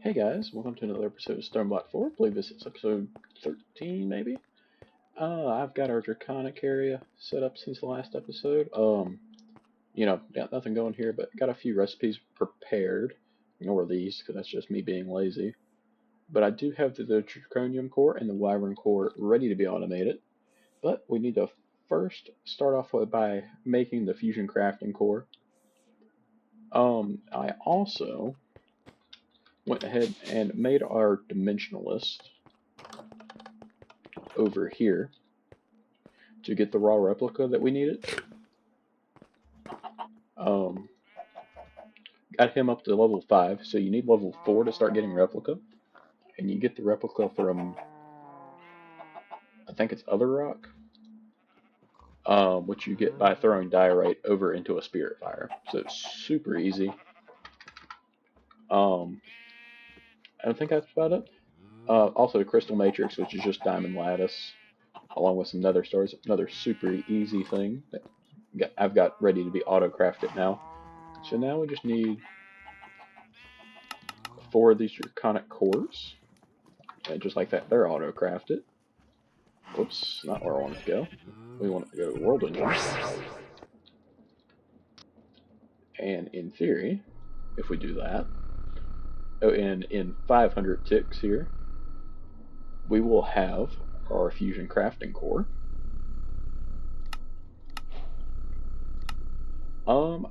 Hey guys, welcome to another episode of Stoneblock 4. I believe this is episode 13, maybe? I've got our Draconic area set up since the last episode. Got nothing going here, but got a few recipes prepared. Ignore these, because that's just me being lazy. But I do have the Draconium core and the Wyvern core ready to be automated. But we need to first start off by making the Fusion Crafting core. I also went ahead and made our Dimensionalist over here to get the raw replica that we needed. Got him up to level 5, so you need level 4 to start getting replica. And you get the replica from, I think it's Other Rock, which you get by throwing diorite over into a spirit fire. So it's super easy. I think that's about it. Also Crystal Matrix, which is just Diamond Lattice, along with some Nether Stars. Another super easy thing that I've got ready to be auto-crafted now. So now we just need 4 of these Draconic cores. And just like that, they're auto-crafted. Whoops, not where I wanted to go. We want to go to World Engine. And in theory, if we do that, and in 500 ticks here, we will have our Fusion Crafting core.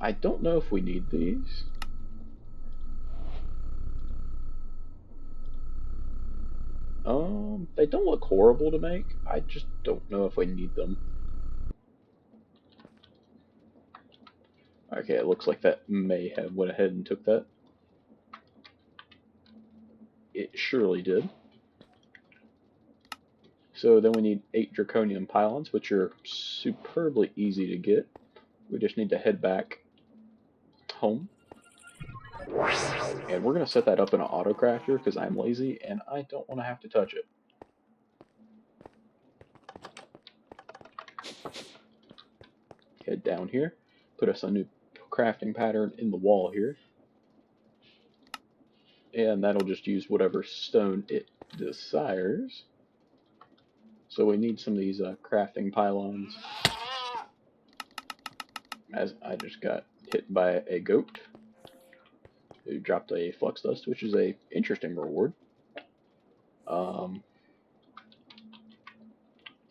I don't know if we need these. They don't look horrible to make. I just don't know if we need them. Okay, it looks like that may have went ahead and took that. It surely did. So then we need 8 Draconium pylons, which are superbly easy to get. We just need to head back home. And we're going to set that up in an auto crafter because I'm lazy and I don't want to have to touch it. Head down here, put us a new crafting pattern in the wall here. And that'll just use whatever stone it desires. So we need some of these crafting pylons. As I just got hit by a goat who dropped a flux dust, which is a interesting reward.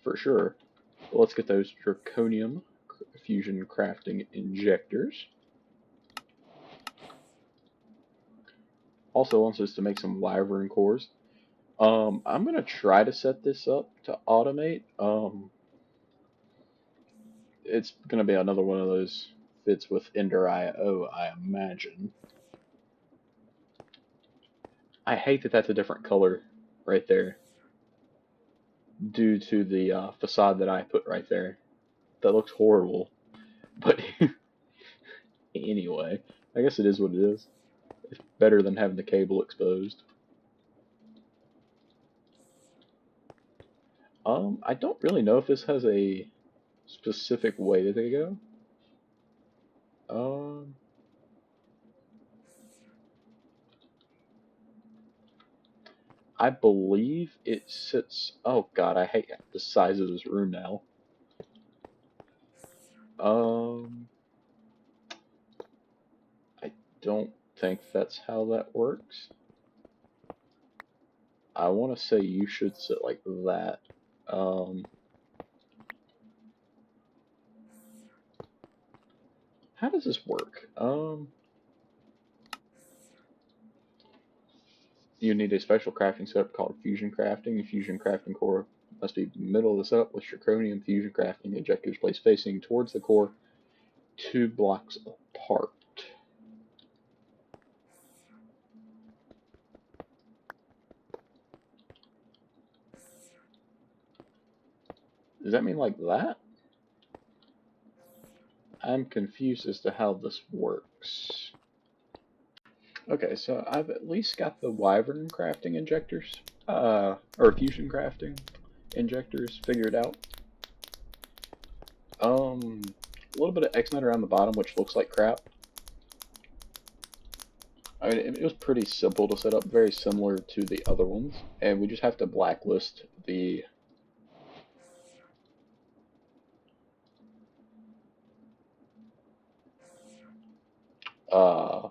For sure. But let's get those Draconium Fusion Crafting Injectors. Also wants us to make some Wyvern cores. I'm going to try to set this up to automate. It's going to be another one of those fits with Ender.io, I imagine. I hate that that's a different color right there due to the facade that I put right there. That looks horrible. But anyway, I guess it is what it is. It's better than having the cable exposed. I don't really know if this has a specific way that they go. I believe it sits. Oh god, I hate the size of this room now. I don't think that's how that works. I want to say you should sit like that. How does this work? You need a special crafting setup called Fusion Crafting. The Fusion Crafting core must be middle of the setup with Draconium Fusion Crafting injectors placed facing towards the core 2 blocks apart. Does that mean like that? I'm confused as to how this works. Okay, so I've at least got the Wyvern crafting injectors, or Fusion crafting injectors figured out. A little bit of X-Net around the bottom, which looks like crap. I mean, it was pretty simple to set up, very similar to the other ones, and we just have to blacklist uh,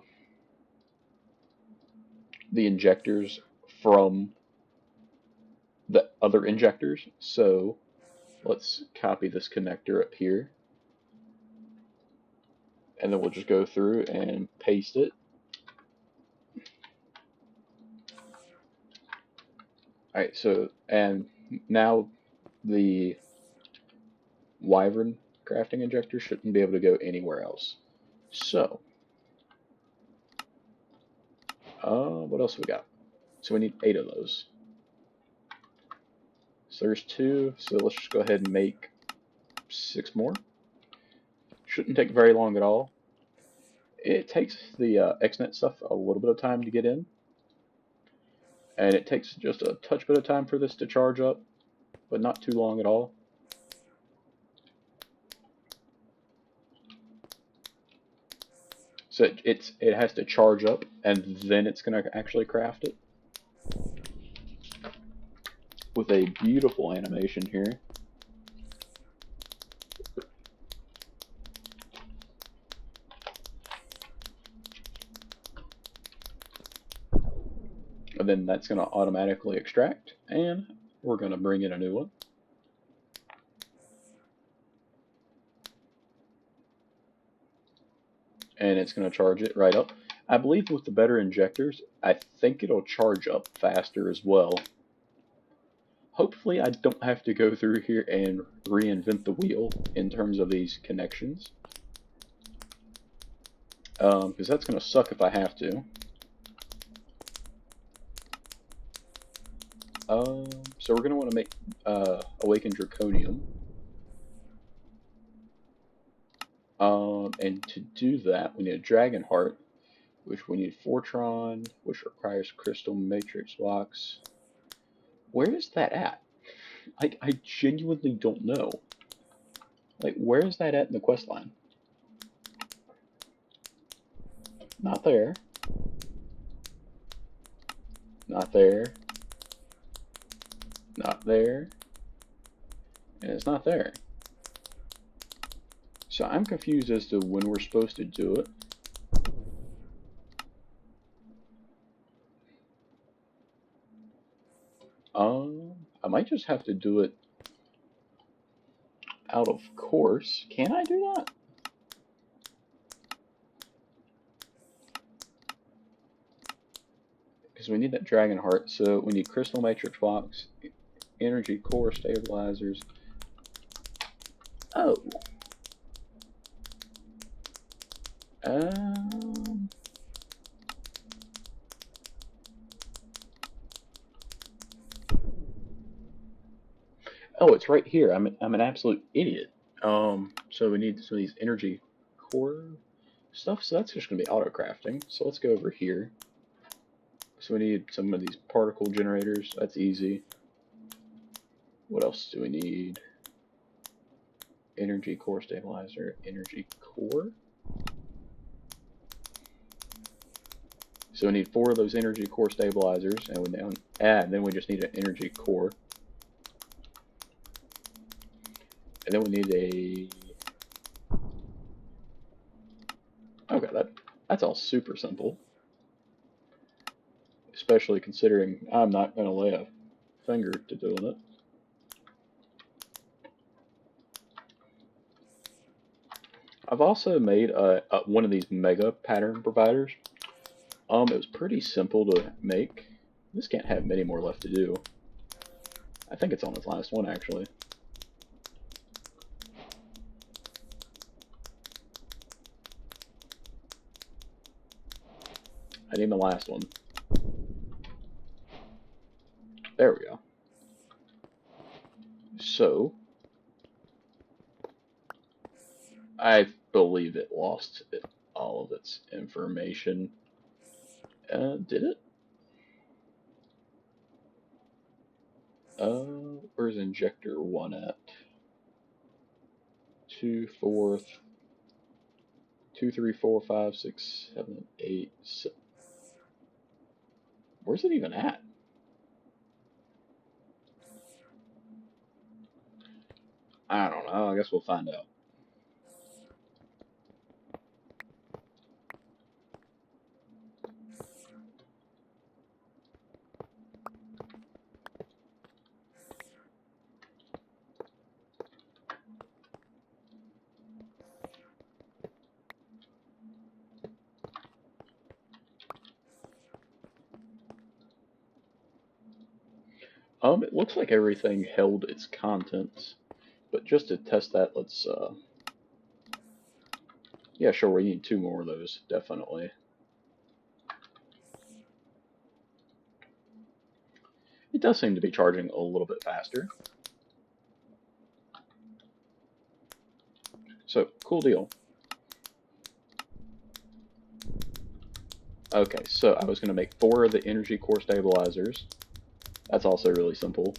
the injectors from the other injectors. So let's copy this connector up here, and then we'll just go through and paste it. Alright, so, and now the Wyvern crafting injector shouldn't be able to go anywhere else. So, what else we got? So we need 8 of those. So there's 2, so let's just go ahead and make 6 more. Shouldn't take very long at all. It takes the XNet stuff a little bit of time to get in, and it takes just a touch bit of time for this to charge up, but not too long at all. So it has to charge up, and then it's going to actually craft it. With a beautiful animation here. And then that's going to automatically extract, and we're going to bring in a new one. And it's going to charge it right up. I believe with the better injectors, I think it'll charge up faster as well. Hopefully I don't have to go through here and reinvent the wheel in terms of these connections. Because that's going to suck if I have to. So we're going to want to make Awakened Draconium. And to do that, we need a Dragon Heart, which we need Fortron, which requires Crystal Matrix blocks. Where is that at? I genuinely don't know. Like, where is that at in the quest line? Not there. Not there. Not there. And it's not there. So I'm confused as to when we're supposed to do it. I might just have to do it out of course. Can I do that? Because we need that Dragon Heart, so we need Crystal Matrix blocks, Energy Core Stabilizers. Oh. Oh, it's right here. I'm an absolute idiot. So we need some of these energy core stuff. So that's just gonna be auto crafting. So let's go over here. So we need some of these particle generators. That's easy. What else do we need? Energy core stabilizer, energy core. So we need 4 of those energy core stabilizers, and then we just need an energy core. And then we need a... Okay, that's all super simple. Especially considering I'm not going to lay a finger to doing it. I've also made one of these mega pattern providers. It was pretty simple to make. This can't have many more left to do. I think it's on its last one, actually. I need my last one. There we go. So, I believe it lost all of its information. Did it? Where's injector 1 at? 2, 4, 2, 3, 4, 5, 6, 7, 8, Where's it even at? I don't know. I guess we'll find out. It looks like everything held its contents, but just to test that, let's, yeah, sure, we need two more of those, definitely. It does seem to be charging a little bit faster. So, cool deal. Okay, so I was going to make 4 of the energy core stabilizers. That's also really simple.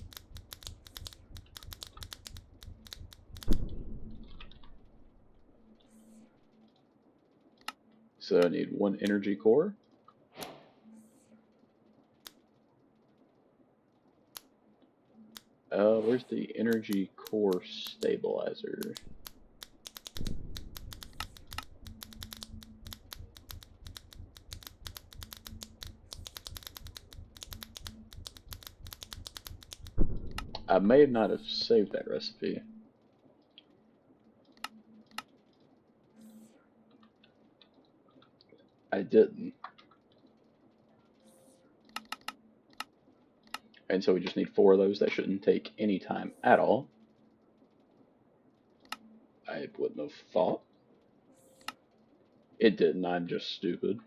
So I need 1 energy core. Where's the energy core stabilizer? I may not have saved that recipe. I didn't. And so we just need 4 of those. That shouldn't take any time at all. I wouldn't have thought. It didn't. I'm just stupid.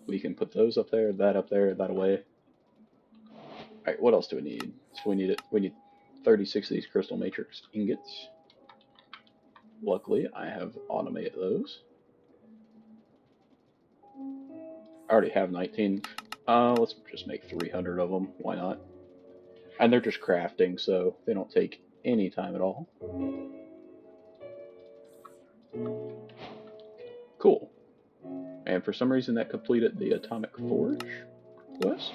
We can put those up there, that away. Alright, what else do we need? So we need 36 of these crystal matrix ingots. Luckily, I have automated those. I already have 19. Let's just make 300 of them. Why not? And they're just crafting, so they don't take any time at all. Cool. And for some reason that completed the Atomic Forge quest.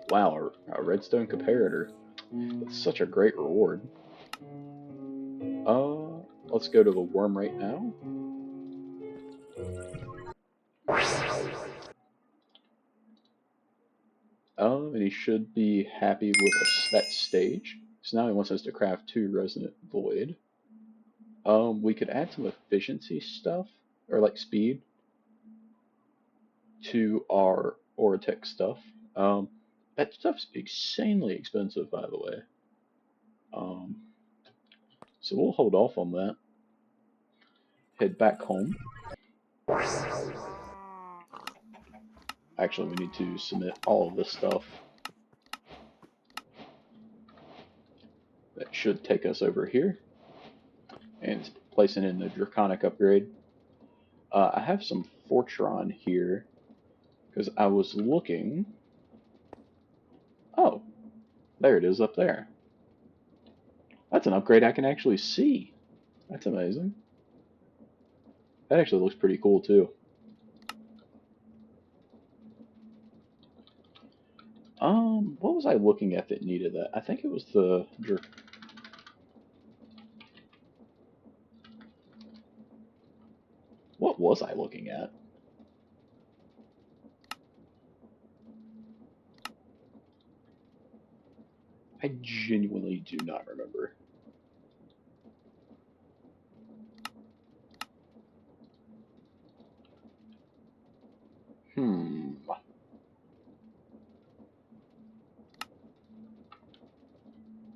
Wow, a redstone comparator. That's such a great reward. Let's go to the worm right now. And he should be happy with that stage. So now he wants us to craft 2 Resonant Void. We could add some efficiency stuff, or like speed, to our Oratech stuff. That stuff's insanely expensive, by the way. So we'll hold off on that. Head back home. Actually, we need to submit all of this stuff. That should take us over here. And placing in the Draconic upgrade. I have some Fortron here, because I was looking. Oh, there it is up there. That's an upgrade I can actually see. That's amazing. That actually looks pretty cool too. What was I looking at that needed that? I think it was the what was I looking at? I genuinely do not remember.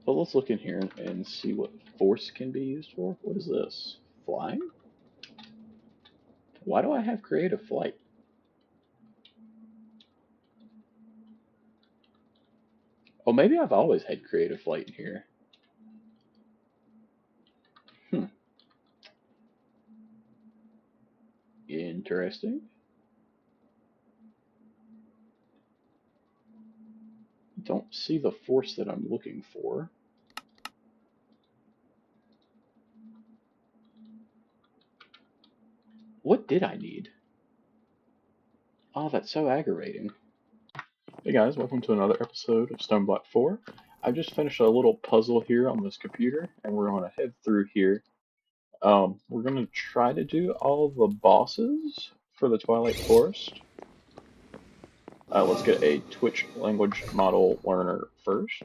But let's look in here and see what force can be used for. What is this? Flying? Why do I have creative flight? Oh, maybe I've always had creative flight in here. Interesting. Don't see the force that I'm looking for. What did I need? Oh, that's so aggravating. Hey guys, welcome to another episode of Stoneblock 4. I've just finished a little puzzle here on this computer, and we're going to head through here. We're going to try to do all the bosses for the Twilight Forest. Let's get a Twitch language model learner first.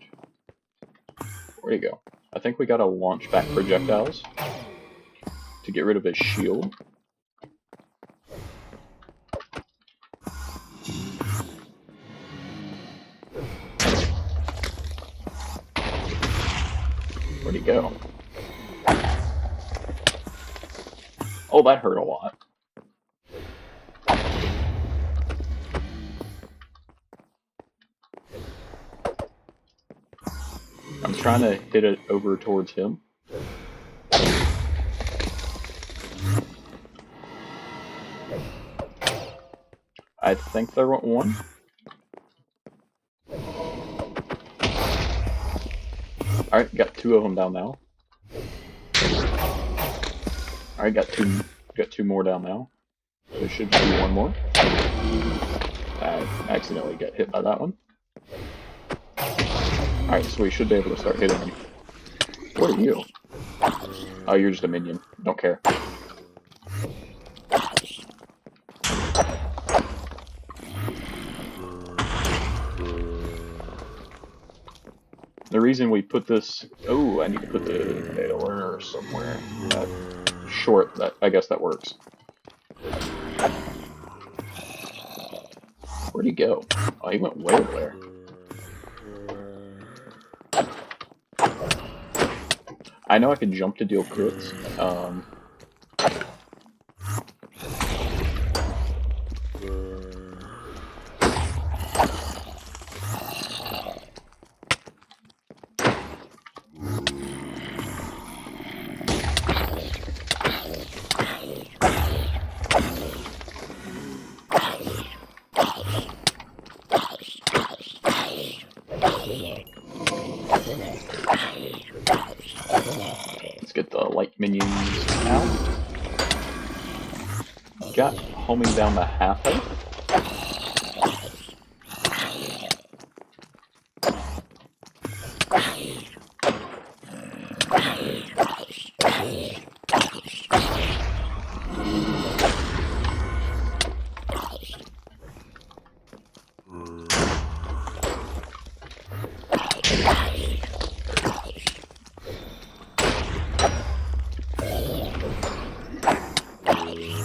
Where'd he go? I think we gotta launch back projectiles to get rid of his shield. Where'd he go? Oh, that hurt a lot. I'm trying to hit it over towards him. I think there went one. Alright, got two of them down now. Alright, got two more down now. There should be one more. I accidentally got hit by that one. Alright, so we should be able to start hitting him. What are you? Oh, you're just a minion. Don't care. The reason we put this... Oh, I need to put the data learner somewhere. Short, I guess that works. Where'd he go? Oh, he went way over there. I know I can jump to deal crits. Let's get the light minions out. Got homing down the half-health.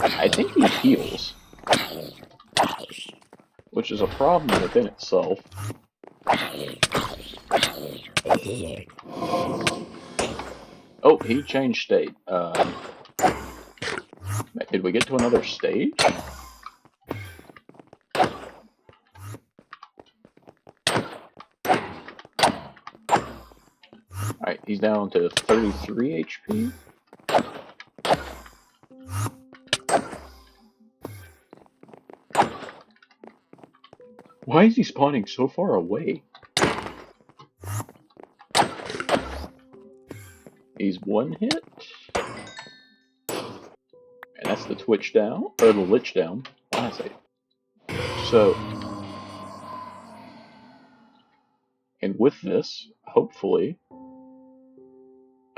I think he heals, which is a problem within itself. Oh, he changed state. Did we get to another stage? Alright, he's down to 33 HP. Why is he spawning so far away? He's one hit. And that's the Twitch down, or the Lich down. I say. So, and with this, hopefully,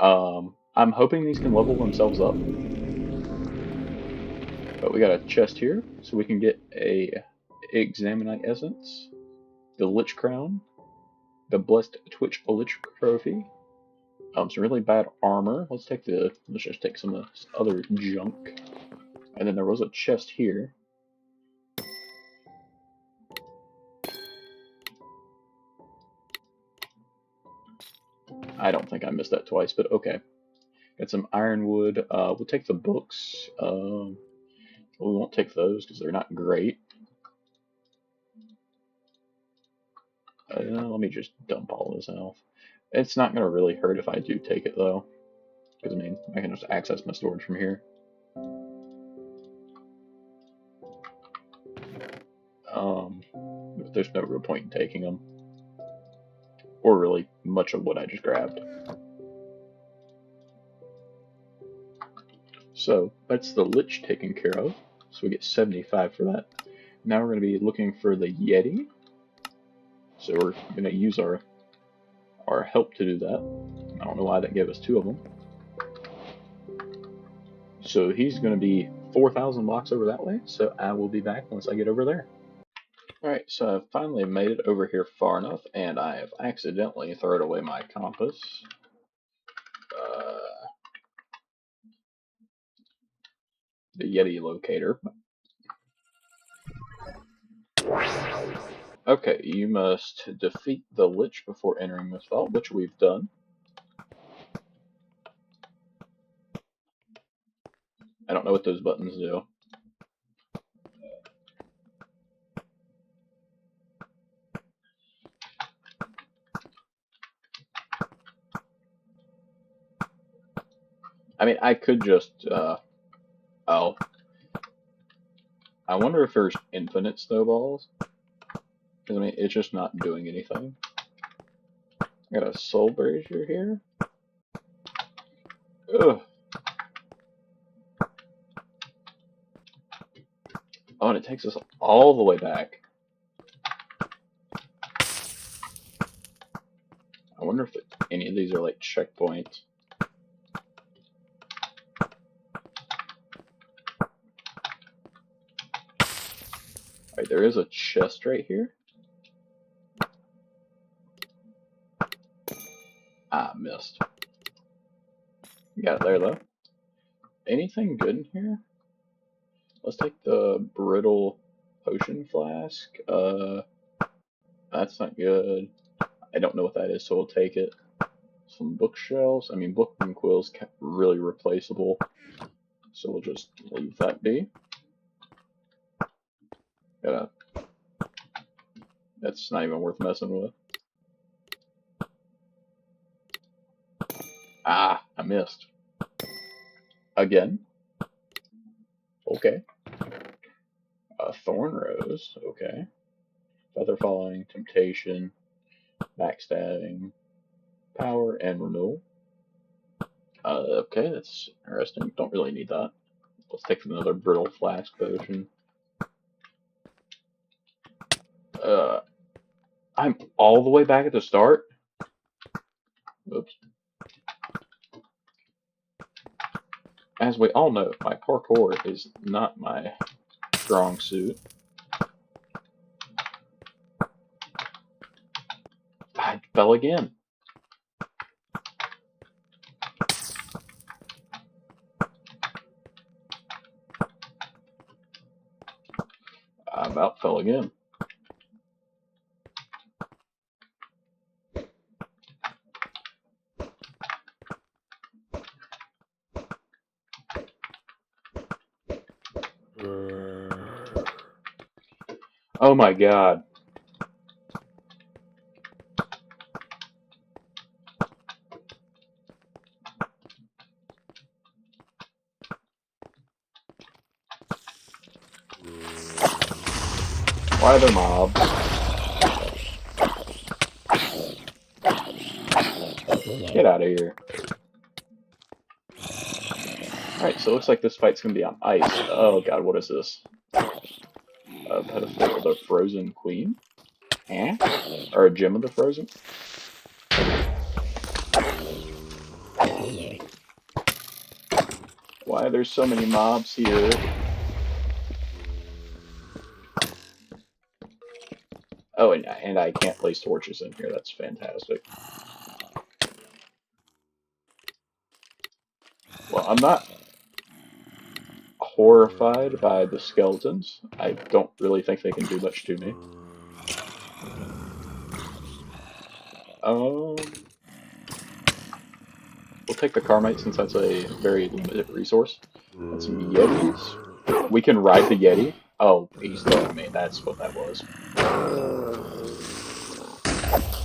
I'm hoping these can level themselves up. But we got a chest here, so we can get a Examinite Essence, the Lich Crown, the Blessed Twitch Lich Trophy, some really bad armor. Let's just take some of this other junk. And then there was a chest here. I don't think I missed that twice, but okay. Got some ironwood. We'll take the books. We won't take those because they're not great. Let me just dump all this out. It's not going to really hurt if I do take it, though. Because, I mean, I can just access my storage from here. There's no real point in taking them. Or really much of what I just grabbed. So, that's the Lich taken care of. So we get 75 for that. Now we're going to be looking for the Yeti. So we're going to use our help to do that. I don't know why that gave us 2 of them. So he's going to be 4,000 blocks over that way, so I will be back once I get over there. Alright, so I've finally made it over here far enough, and I have accidentally thrown away my compass. The Yeti locator. Okay, you must defeat the Lich before entering this vault, which we've done. I don't know what those buttons do. I mean, I could just, oh. I wonder if there's infinite snowballs. Because, I mean, it's just not doing anything. I got a soul brazier here. Ugh. Oh, and it takes us all the way back. I wonder if any of these are like checkpoints. Alright, there is a chest right here. Ah, missed. Got it there though. Anything good in here? Let's take the brittle potion flask. That's not good. I don't know what that is, so we'll take it. Some bookshelves. I mean, book and quills really replaceable, so we'll just leave that be. That's not even worth messing with. Ah, I missed. Again. Okay. Thorn rose. Okay. Feather following, temptation, backstabbing, power, and renewal. Okay, that's interesting. Don't really need that. Let's take another brittle flask potion. I'm all the way back at the start. Oops. As we all know, my parkour is not my strong suit. I fell again. I about fell again. Oh my god. Why are there mobs? Get out of here. Alright, so it looks like this fight's gonna be on ice. Oh god, what is this? A pedestal of the Frozen Queen? Eh? Or a gem of the Frozen? Why are there so many mobs here? Oh, and I can't place torches in here. That's fantastic. Well, I'm not horrified by the skeletons. I don't really think they can do much to me. We'll take the Carmite since that's a very limited resource. And some Yetis. We can ride the Yeti. Oh, he's throwing me. That's what that was.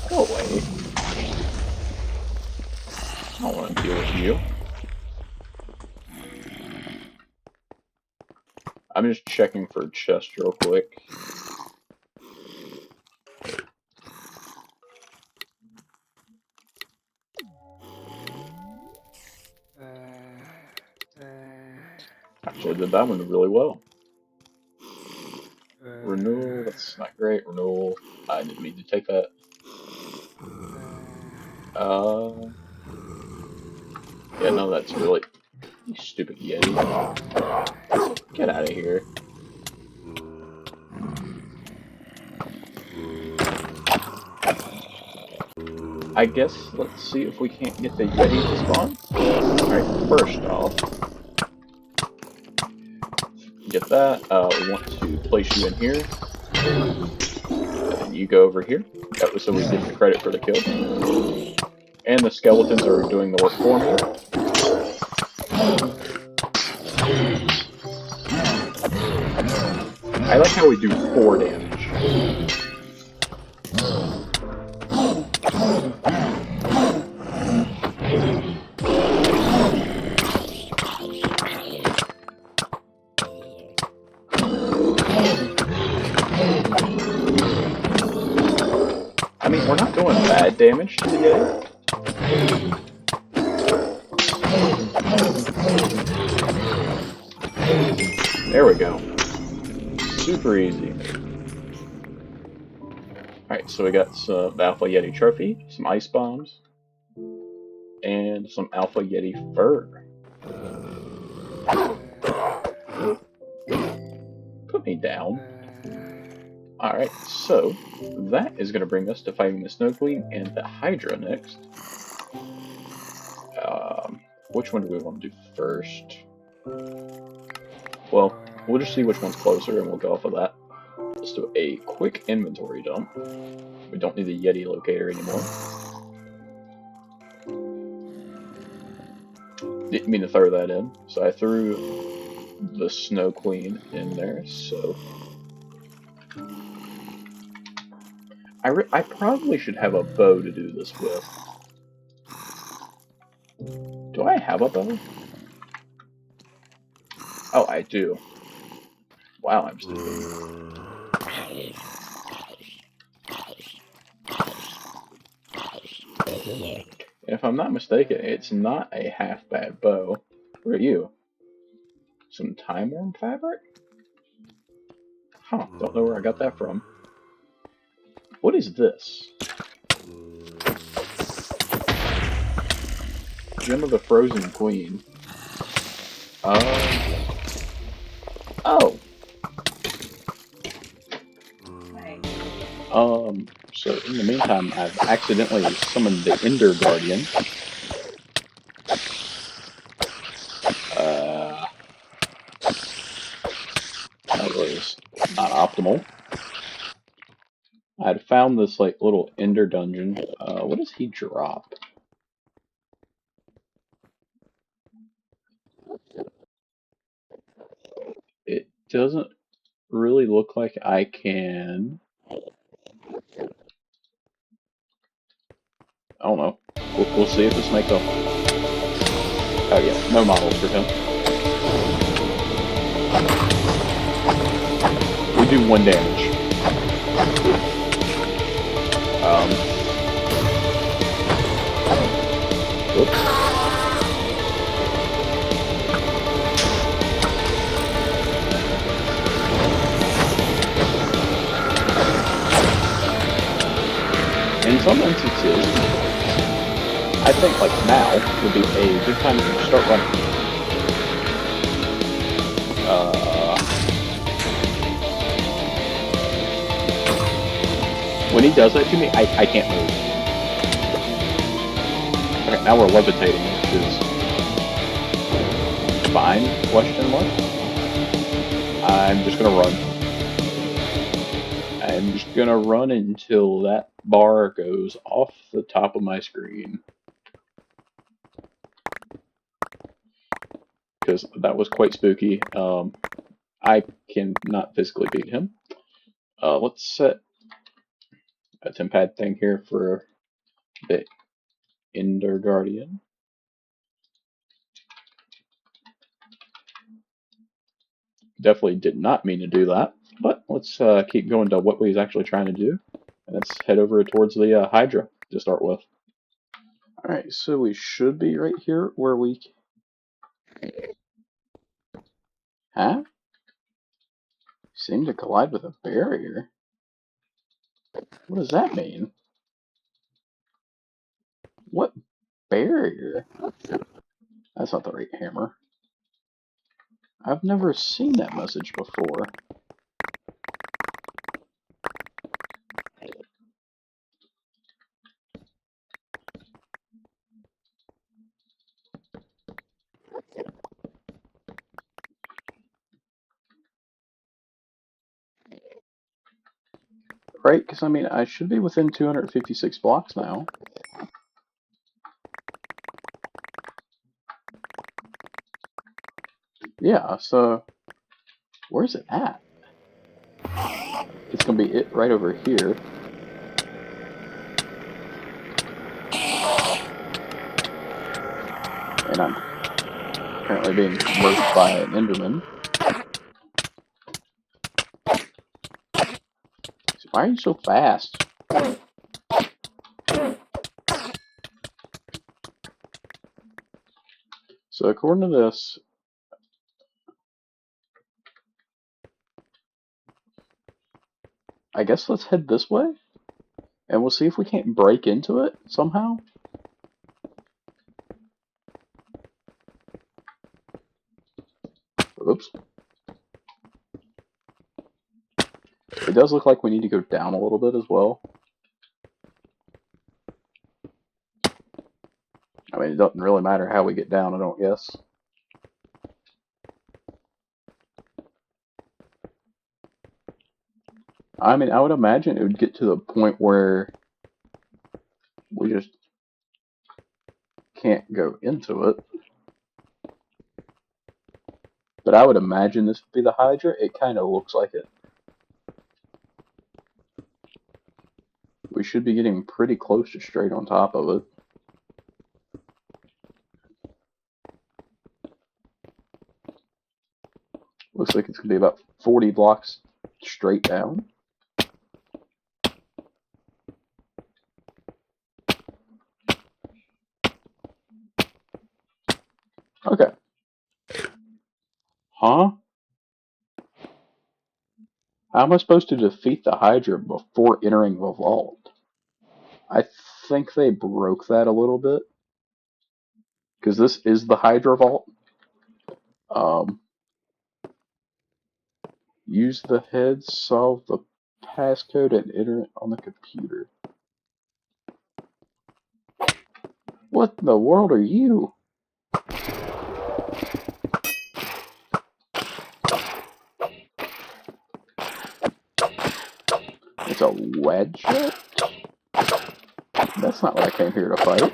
Go away. I don't want to deal with you. I'm just checking for chests real quick. Actually, I did that one really well. renewal. That's not great. Renewal. I didn't mean to take that. Yeah, no, that's really... You stupid Yeti. Get out of here. I guess let's see if we can't get the Yeti to spawn. Alright, first off, get that. We want to place you in here. And you go over here. That was so we get the credit for the kill. And the skeletons are doing the work for me. I like how we do 4 damage. I mean, we're not doing bad damage to the Yeti. There we go. Super easy. Alright, so we got some Alpha Yeti Trophy, some Ice Bombs, and some Alpha Yeti Fur. Put me down. Alright, so that is going to bring us to fighting the Snow Queen and the Hydra next. Which one do we want to do first? Well, we'll just see which one's closer and we'll go off of that. Let's do a quick inventory dump. We don't need the Yeti locator anymore. Didn't mean to throw that in, so I threw the Snow Queen in there, so... I probably should have a bow to do this with. Do I have a bow? Oh, I do. Wow, I'm stupid. If I'm not mistaken, it's not a half-bad bow. What are you? Some time-worn fabric? Huh, don't know where I got that from. What is this? Gem of the Frozen Queen. Oh. So in the meantime, I've accidentally summoned the Ender Guardian. That was not optimal. I'd found this like little Ender dungeon. What does he drop? It doesn't really look like I can. I don't know. We'll see if this makes up. Oh yeah, no models for him. We do 1 damage. Whoops. In some instances, I think like now would be a good time to start running. When he does that to me, I can't move. Okay, now we're levitating, which is fine, question mark. I'm just gonna run. I'm just gonna run until that bar goes off the top of my screen. Because that was quite spooky. I cannot physically beat him. Let's set a tempad thing here for the Ender Guardian. Definitely did not mean to do that, but let's keep going to what we was actually trying to do. And let's head over towards the Hydra to start with. Alright, so we should be right here where we... Huh? Seem to collide with a barrier. What does that mean? What barrier? That's not the right hammer. I've never seen that message before. Right? Because, I mean, I should be within 256 blocks now. Yeah, so where's it at? It's going to be it right over here. And I'm apparently being murked by an Enderman. So why are you so fast? So according to this, I guess let's head this way, and we'll see if we can't break into it somehow. Oops. It does look like we need to go down a little bit as well. I mean, it doesn't really matter how we get down, I don't guess. I mean, I would imagine it would get to the point where we just can't go into it. But I would imagine this would be the Hydra. It kind of looks like it. We should be getting pretty close to straight on top of it. Looks like it's going to be about 40 blocks straight down. Okay. Huh? How am I supposed to defeat the Hydra before entering the vault? I think they broke that a little bit. Because this is the Hydra vault. Use the head, solve the passcode, and enter it on the computer. What in the world are you? It's a wedge? That's not what I came here to fight.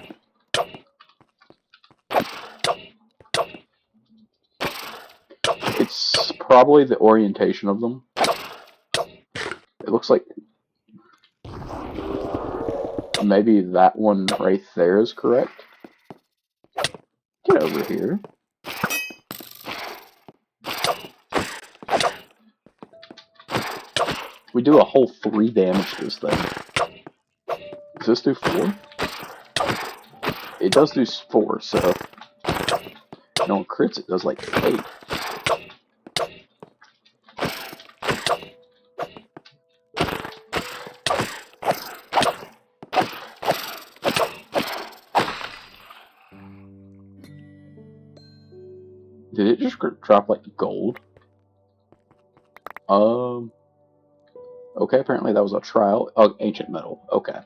It's probably the orientation of them. It looks like maybe that one right there is correct. Get over here. We do a whole 3 damage to this thing. Does this do 4? It does do 4, so... And on crits it does like 8. Did it just drop like gold? Okay, apparently that was a trial. Oh, ancient metal. Okay.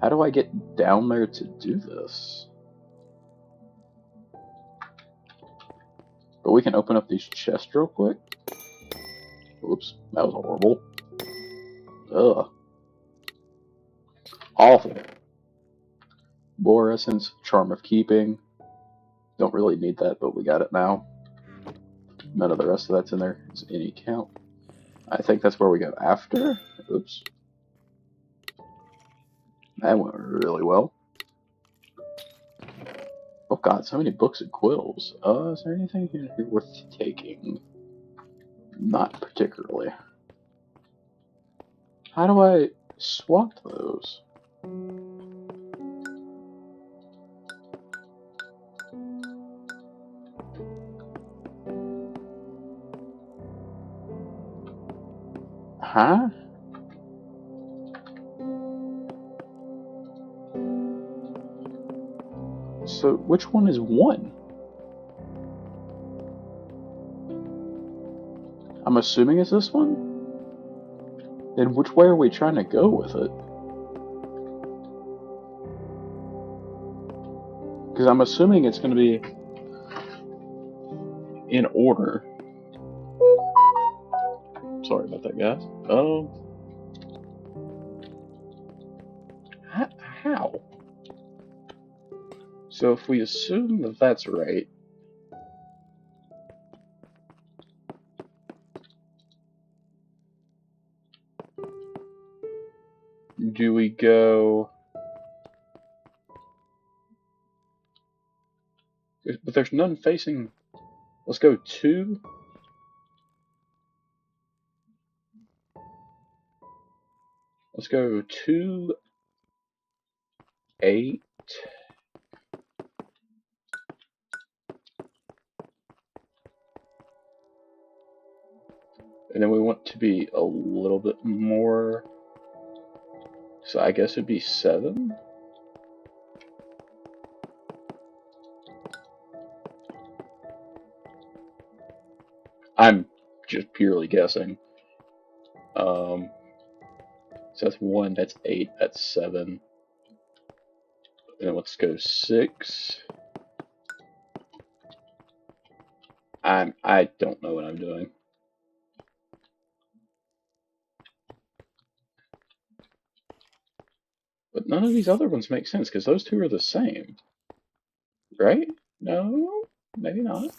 How do I get down there to do this? But we can open up these chests real quick. Oops, that was horrible. Ugh. Awful. Boar essence, charm of keeping. Don't really need that, but we got it now. None of the rest of that's in there is any count. I think that's where we go after. Oops. That went really well. Oh god, so many books and quills. Is there anything in here worth taking? Not particularly. How do I swap those? Huh? So which one is 1? I'm assuming it's this one? Then which way are we trying to go with it? Because I'm assuming it's going to be in order. Sorry about that, guys. How? So if we assume that that's right, do we go... But there's none facing... Let's go 2. Let's go 2, 8. And then we want to be a little bit more... So I guess it'd be 7? I'm just purely guessing. So that's 1, that's 8, that's 7. And then let's go 6. I don't know what I'm doing. But none of these other ones make sense, because those two are the same. Right? No? Maybe not.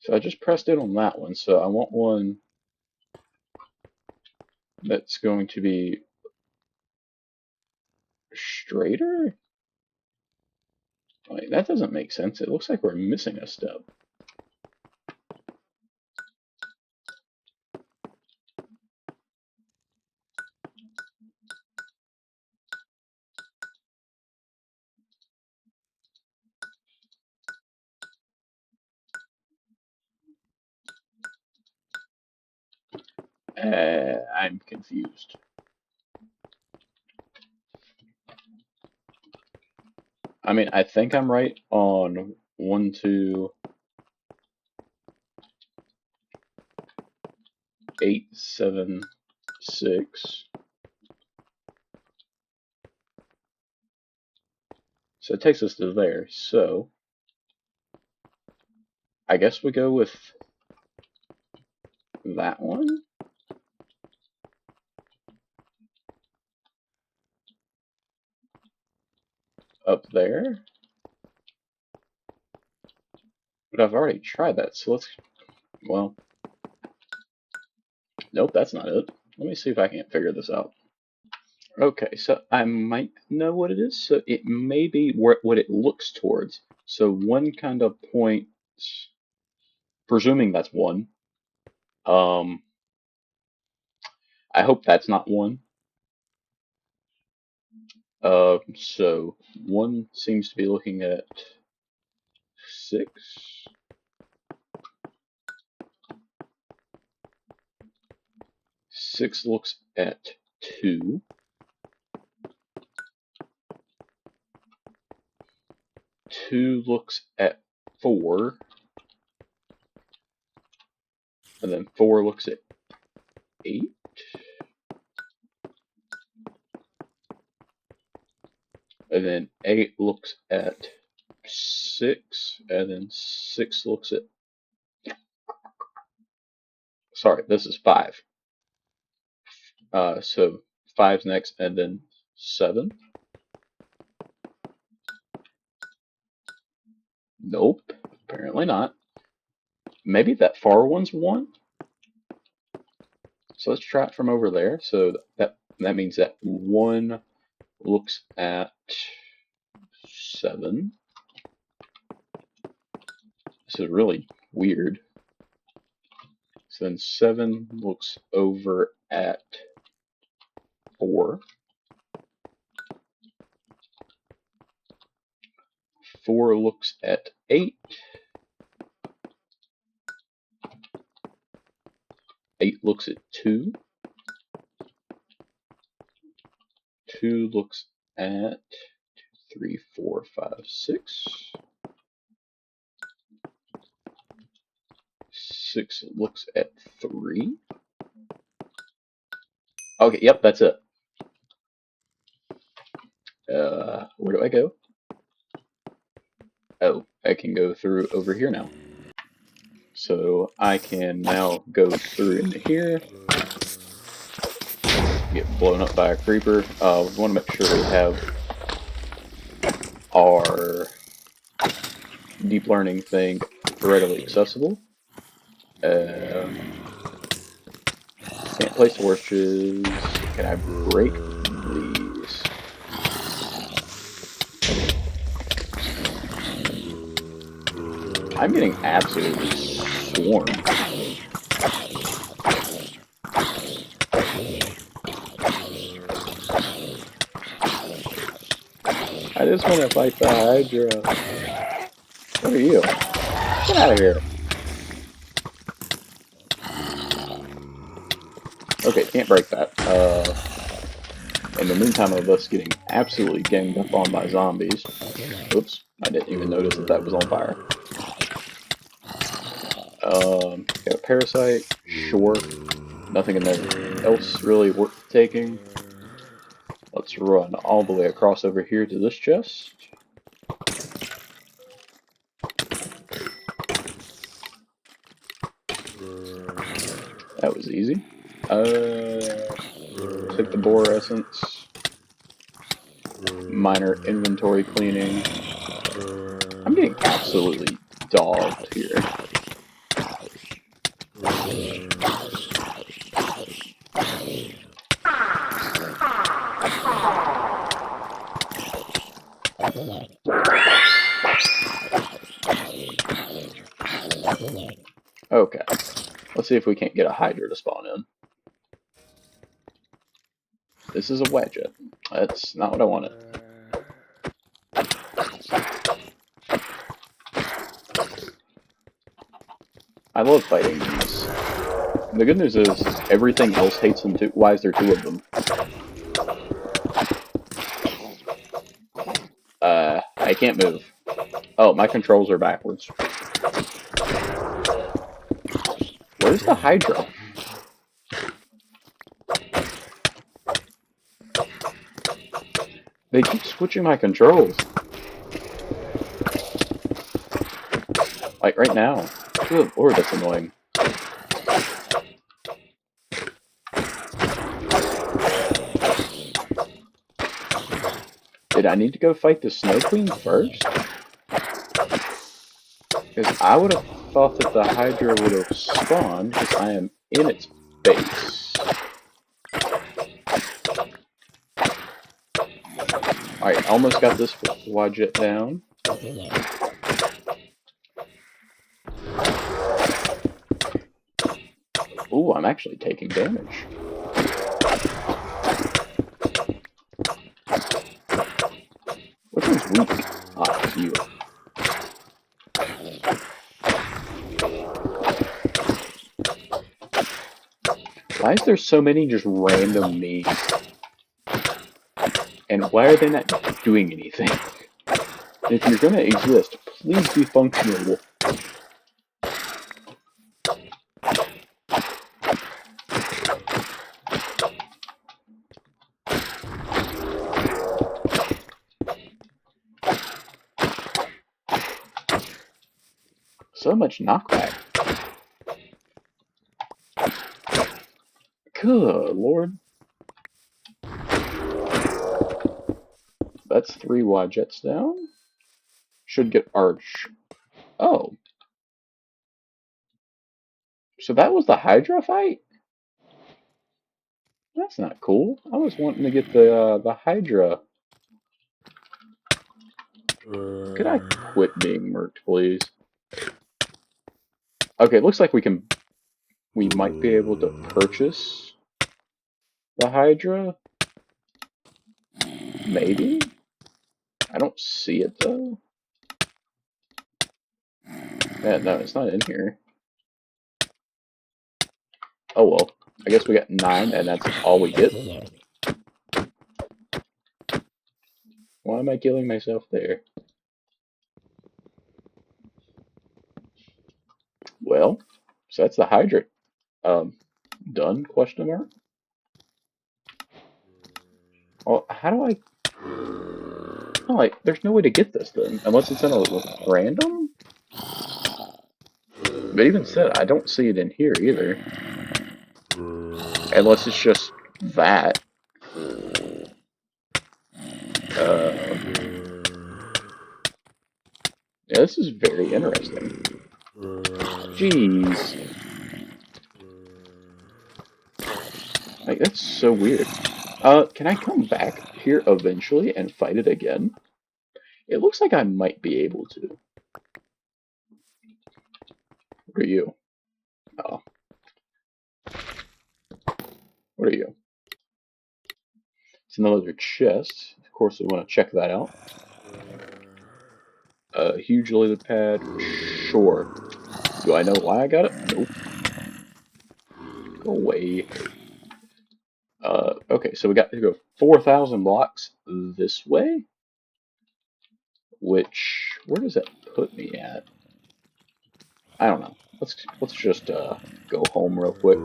So I just pressed in on that one, so I want one that's going to be straighter? Like, that doesn't make sense. It looks like we're missing a step. I'm confused. I mean, I think I'm right on 1, 2, 8, 7, 6. So it takes us to there. So I guess we go with that one. Up there. But I've already tried that, so let's... Well... Nope, that's not it. Let me see if I can't figure this out. Okay, so I might know what it is. So it may be what it looks towards. So 1 kind of points... Presuming that's 1. I hope that's not 1. So 1 seems to be looking at 6. 6 looks at 2. 2 looks at 4. And then 4 looks at 8. And then 8 looks at 6. And then 6 looks at... Sorry, this is 5. So 5's next, and then 7. Nope, apparently not. Maybe that far one's 1. So let's try it from over there. So that means that 1 looks at 7. This is really weird. So then 7 looks over at 4. 4 looks at 8. 8 looks at 2. 2 looks at 3, 4, 5, 6. 6 looks at 3. Okay, yep, that's it. Where do I go? Oh, I can go through over here now. So I can now go through into here. Get blown up by a creeper. We want to make sure we have our deep learning thing readily accessible. Can't place torches. Can I break these? I'm getting absolutely swarmed. I just want to fight the Hydra. What are you? Get out of here. Okay, can't break that. In the meantime of us getting absolutely ganged up on by zombies. Oops, I didn't even notice that that was on fire. Got a parasite, sure. Nothing in there else really worth taking. Let's run all the way across over here to this chest. That was easy. Take the boar essence. Minor inventory cleaning. I'm getting absolutely dogged here. Okay, let's see if we can't get a Hydra to spawn in. This is a Wedget. That's not what I wanted. I love fighting these. The good news is everything else hates them too. Why is there 2 of them? I can't move. Oh, my controls are backwards. Where's the Hydra? They keep switching my controls. Like right now. Good lord, that's annoying. Did I need to go fight the Snow Queen first? Because I would have thought that the Hydra would have spawned because I am in its base. Alright, almost got this Wadjet down. Ooh, I'm actually taking damage. Which one's weak? Ah, it's you. Why is there so many just random me? And why are they not doing anything? If you're gonna exist, please be functional. So much knockback. Good lord. That's 3 Wadjets down. Should get Arch. Oh. So that was the Hydra fight? That's not cool. I was wanting to get the Hydra. Could I quit being murked, please? Okay, it looks like we might be able to purchase the Hydra. Maybe? I don't see it though. Yeah, no, it's not in here. Oh well. I guess we got 9, and that's all we get. Why am I killing myself there? Well, so that's the hydrant. Um, done? Question mark. Well, how do I? Oh, like, there's no way to get this thing unless it's in a random. But even said, I don't see it in here either. Unless it's just that. Uh, yeah, this is very interesting. Jeez. Like, that's so weird. Can I come back here eventually and fight it again? It looks like I might be able to. What are you? Oh, what are you? It's another chest. Of course, we want to check that out. Huge lily pad. Sure. Do I know why I got it? Nope. Go away. Okay, so we got to go 4,000 blocks this way, which, where does that put me at? I don't know. Let's just go home real quick.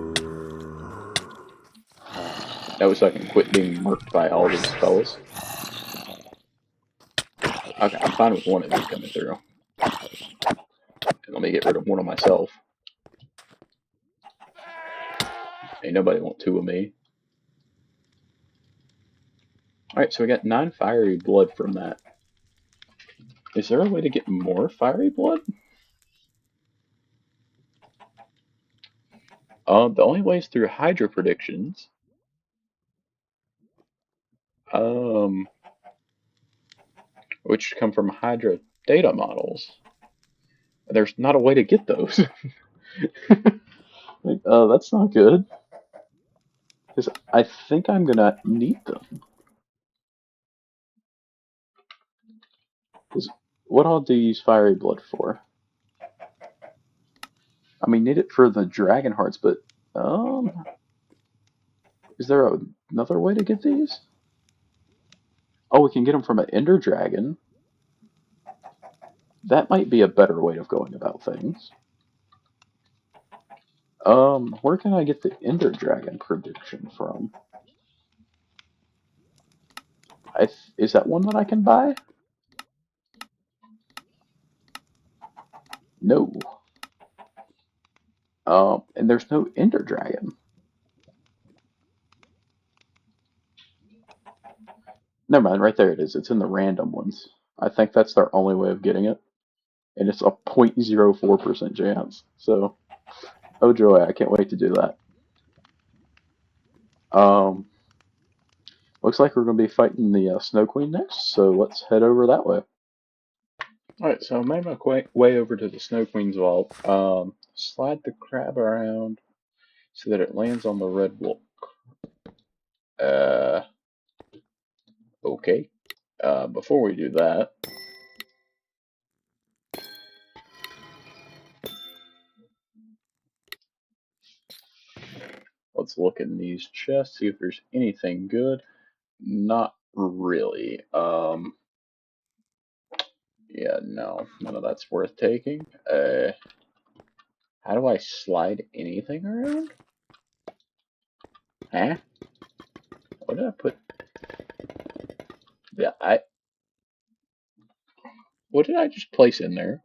That way so I can quit being murked by all these fellas. Okay, I'm fine with one of these coming through. And let me get rid of one of myself. Ain't nobody want 2 of me. Alright, so we got 9 fiery blood from that. Is there a way to get more fiery blood? The only way is through Hydra predictions. Which come from Hydra data models. There's not a way to get those. Like, that's not good. Because I think I'm gonna need them. Because what all do you use fiery blood for? I mean, need it for the dragon hearts, but is there another way to get these? Oh, we can get them from an ender dragon. That might be a better way of going about things. Where can I get the ender dragon prediction from? Is that one that I can buy? No. And there's no ender dragon. Never mind, right there it is. It's in the random ones. I think that's their only way of getting it. And it's a 0.04% chance. So, oh joy, I can't wait to do that. Um, looks like we're going to be fighting the Snow Queen next, so let's head over that way. Alright, so I made my way over to the Snow Queen's vault. Slide the crab around so that it lands on the red wolf. Okay. Before we do that, let's look in these chests, see if there's anything good. Not really. Yeah, no, none of that's worth taking. How do I slide anything around? Huh? What did I put? Yeah, what did I just place in there?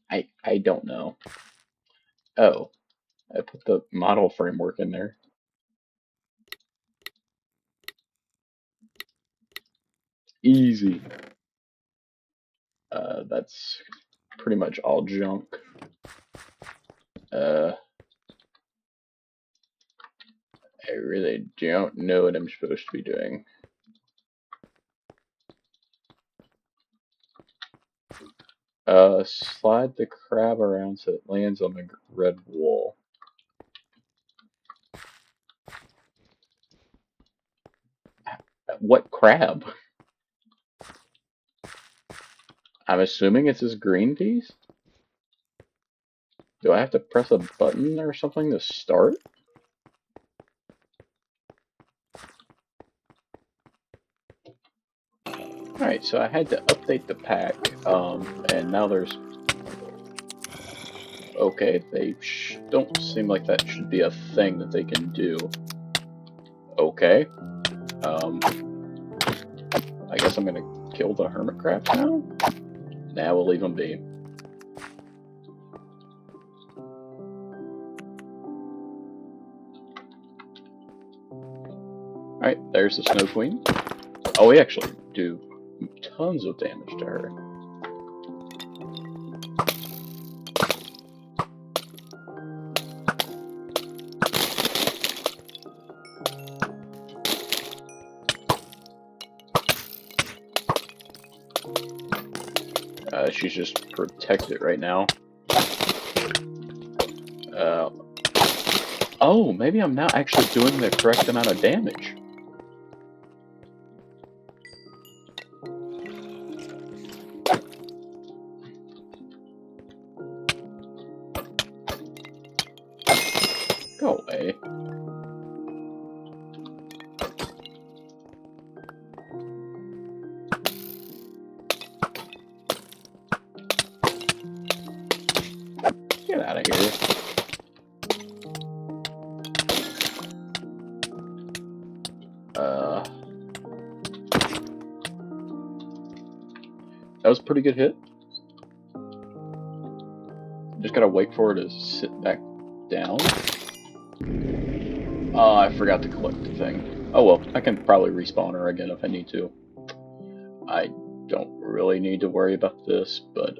I don't know. Oh, I put the model framework in there. Easy. That's pretty much all junk. I really don't know what I'm supposed to be doing. Slide the crab around so it lands on the red wall. What crab? I'm assuming it's this green piece? Do I have to press a button or something to start? Alright, so I had to update the pack, and now there's... Okay, they don't seem like that should be a thing that they can do. Okay. I guess I'm gonna kill the hermit crabs now? Nah, we'll leave them be. Alright, there's the Snow Queen. Oh, we actually do tons of damage to her. She's just protected right now. Oh, maybe I'm now actually doing the correct amount of damage. Go away. Get out of here. That was a pretty good hit. Just gotta wait for her to sit back down. Oh, I forgot to collect the thing. Oh well, I can probably respawn her again if I need to. I don't really need to worry about this, but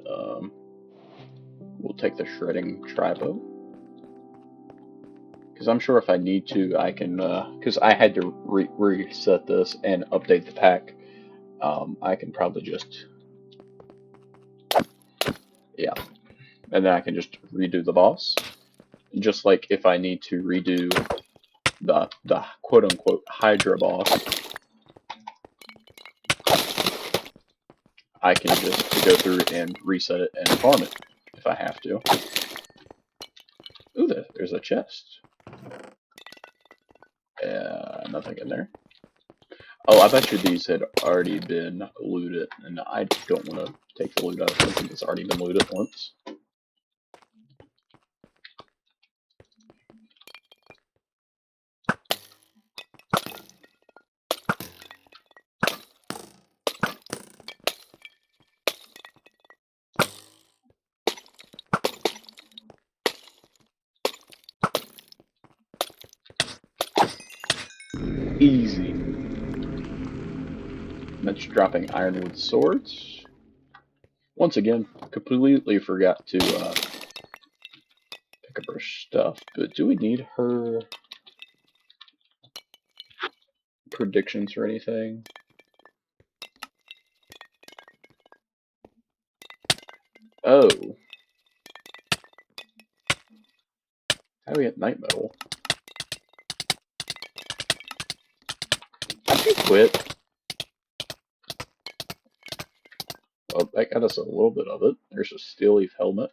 we'll take the shredding tri-bow. Because I'm sure if I need to, I can, because I had to reset this and update the pack, I can probably just, yeah. And then I can just redo the boss. Just like if I need to redo the quote-unquote Hydra boss, I can just go through and reset it and farm it if I have to. Ooh, there's a chest. Nothing in there. Oh, I bet you these had already been looted, and I don't want to take the loot out of something that's already been looted once. Easy. That's dropping ironwood swords. Once again, completely forgot to pick up her stuff, but do we need her predictions or anything? Oh. How do we get night metal? Did you quit? Oh, that got us a little bit of it. There's a steel leaf helmet.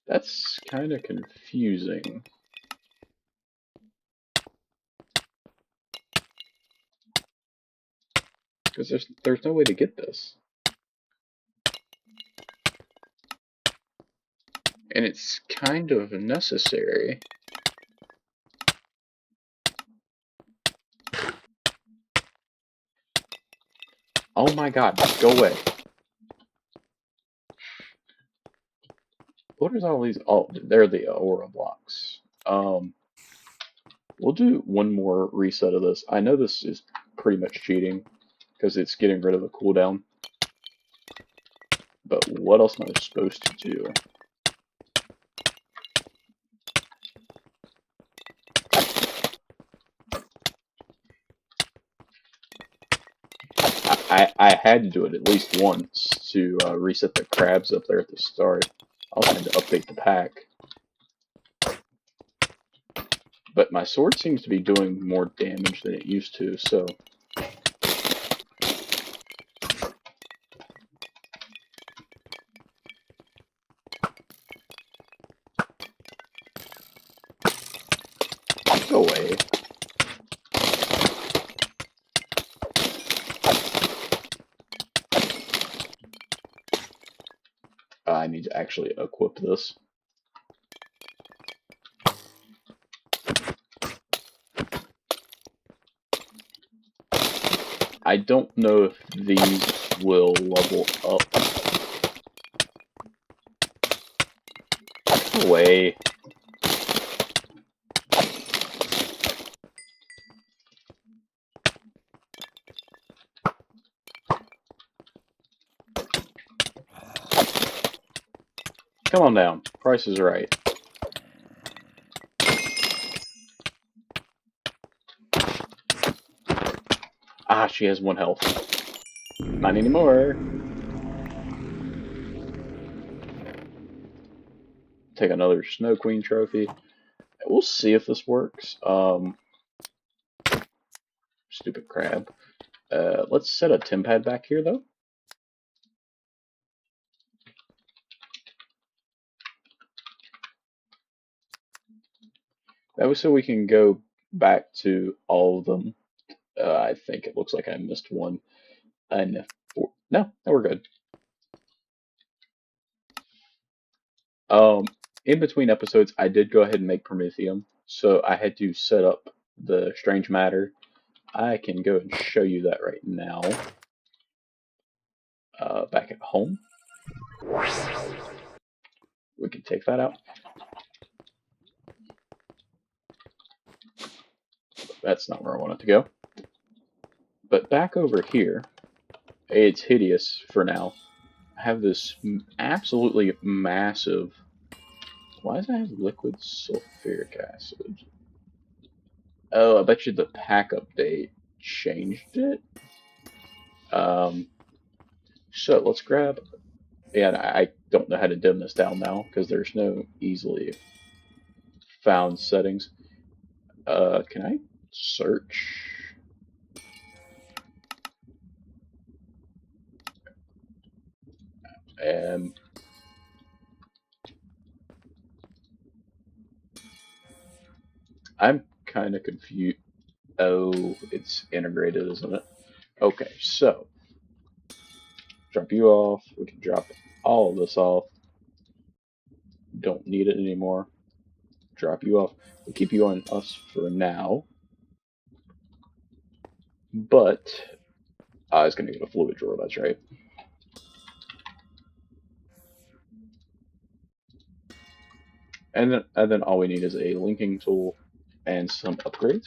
That's kind of confusing. Because there's no way to get this. And it's kind of necessary. Oh my god, go away. What is all these? Oh, they're the aura blocks. We'll do one more reset of this. I know this is pretty much cheating because it's getting rid of the cooldown. But what else am I supposed to do? I had to do it at least once to reset the crabs up there at the start. I also had to update the pack. But But my sword seems to be doing more damage than it used to, so... Go away. I need to actually equip this. I don't know if these will level up. Go away. Come on down. Price is right. Ah, she has 1 health. Not anymore. Take another Snow Queen trophy. We'll see if this works. Stupid crab. Let's set a Timpad back here, though. That was so we can go back to all of them. I think it looks like I missed one. And no, we're good. In between episodes, I did go ahead and make Prometheum, so I had to set up the Strange Matter. I can go and show you that right now. Back at home. We can take that out. That's not where I want it to go. But back over here, it's hideous for now. I have this absolutely massive... Why does it have liquid sulfuric acid? Oh, I bet you the pack update changed it. So let's grab... Yeah, I don't know how to dim this down now because there's no easily found settings. Can I search? I'm kind of confused. Oh, it's integrated, isn't it? Okay, so drop you off. We can drop all of this off. Don't need it anymore. Drop you off. We'll keep you on us for now. But I was going to get a fluid drawer, that's right. And then all we need is a linking tool and some upgrades.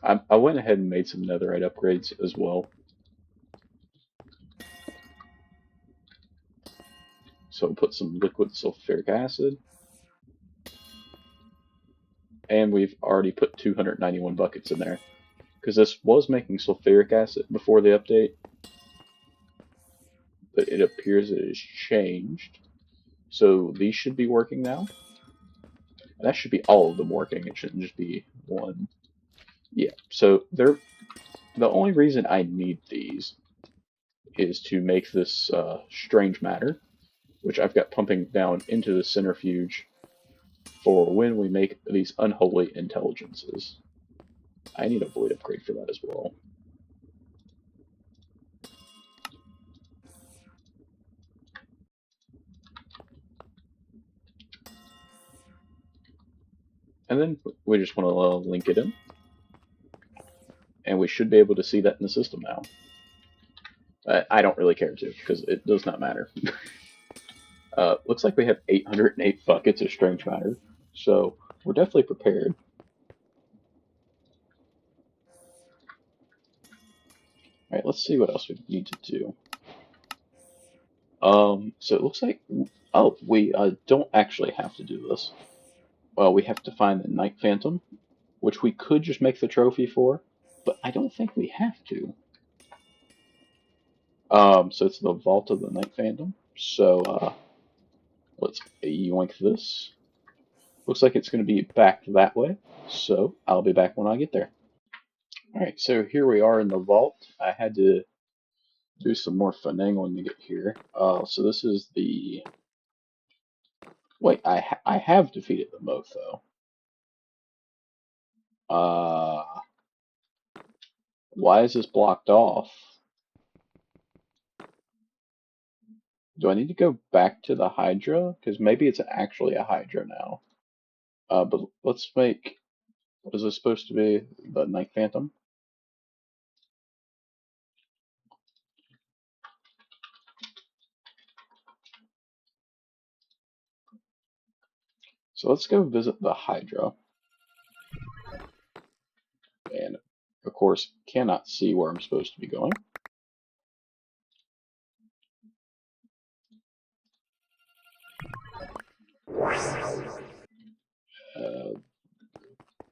I went ahead and made some netherite upgrades as well. So we'll put some liquid sulfuric acid. And we've already put 291 buckets in there. Because this was making sulfuric acid before the update. But it appears it has changed. So these should be working now. And that should be all of them working. It shouldn't just be one. Yeah, so the only reason I need these is to make this strange matter, which I've got pumping down into the centrifuge for when we make these unholy intelligences. I need a void upgrade for that as well. And then we just want to link it in. And we should be able to see that in the system now. I don't really care to, because it does not matter. Looks like we have 808 buckets of strange matter, so we're definitely prepared. Alright, let's see what else we need to do. So it looks like... Oh, we don't actually have to do this. Well, we have to find the Night Phantom, which we could just make the trophy for, but I don't think we have to. So it's the Vault of the Night Phantom. So let's yoink this. Looks like it's going to be back that way. So I'll be back when I get there. Alright, so here we are in the vault. I had to do some more finagling to get here. So this is the... Wait, I have defeated the Moth, though. Why is this blocked off? Do I need to go back to the Hydra? Because maybe it's actually a Hydra now. But let's make... What is this supposed to be? The Night Phantom? So let's go visit the Hydra. And, of course, cannot see where I'm supposed to be going.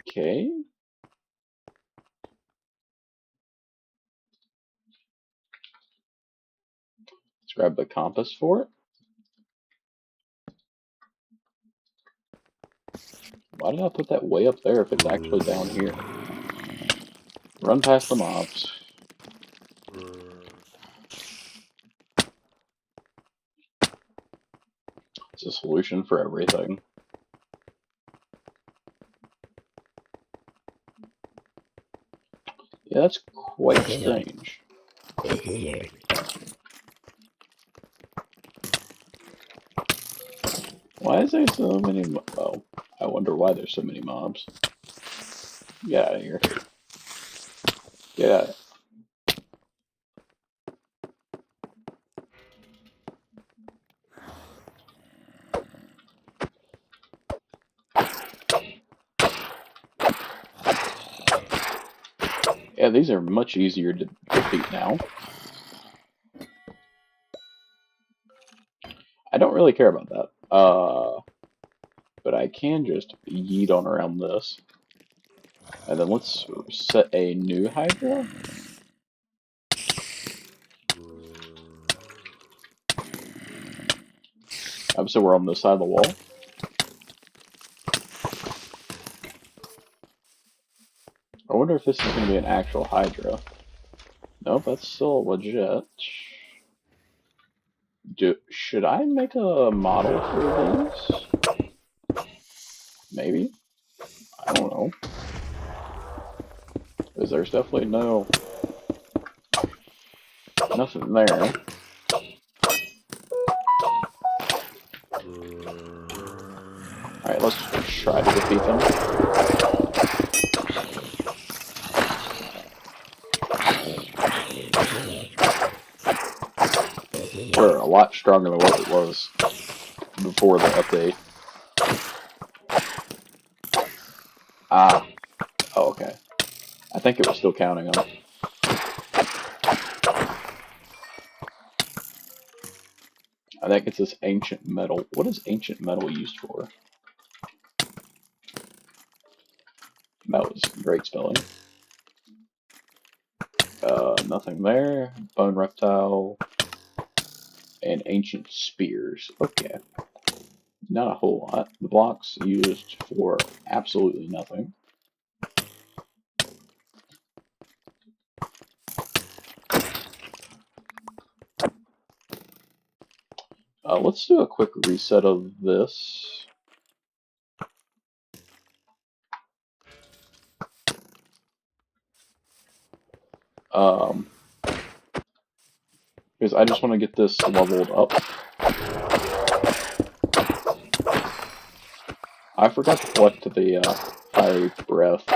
Okay. Let's grab the compass for it. Why did I put that way up there if it's actually down here? Run past the mobs. It's a solution for everything. Yeah, that's quite strange. Why is there so many oh, I wonder why there's so many mobs. Get out of here. Get out. Yeah, these are much easier to defeat now. I don't really care about that. But I can just yeet on around this. And then let's set a new Hydra. So we're on this side of the wall. I wonder if this is going to be an actual Hydra. Nope, that's still legit. Should I make a model for these? Maybe. I don't know. Because there's definitely nothing there. Alright, let's try to defeat them. We're a lot stronger than what it was before the update. Ah. Oh, okay. I think it was still counting on it. I think it's this ancient metal. What is ancient metal used for? That was great spelling. Nothing there. Bone reptile. And ancient spears. Okay. Not a whole lot. The blocks used for absolutely nothing. Let's do a quick reset of this. Because I just want to get this leveled up. I forgot to collect the fiery breath.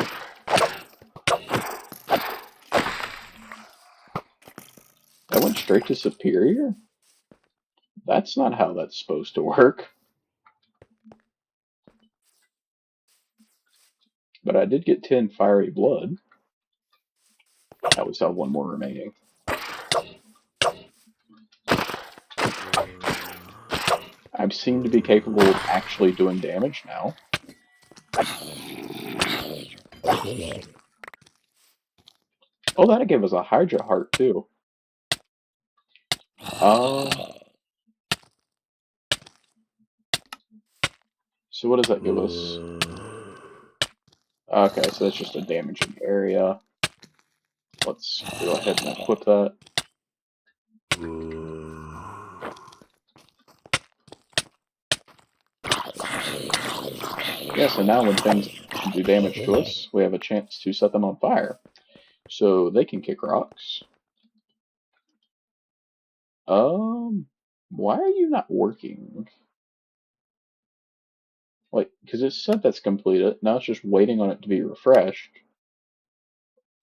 That went straight to superior? That's not how that's supposed to work. But I did get 10 fiery blood. I always have one more remaining. I seem to be capable of actually doing damage now. Oh, that gave us a Hydra heart too. So what does that give us? Okay, so that's just a damaging area. Let's go ahead and equip that. Yeah, so now when things do damage to us, we have a chance to set them on fire. So they can kick rocks. Why are you not working? Like, because it said that's completed. Now it's just waiting on it to be refreshed.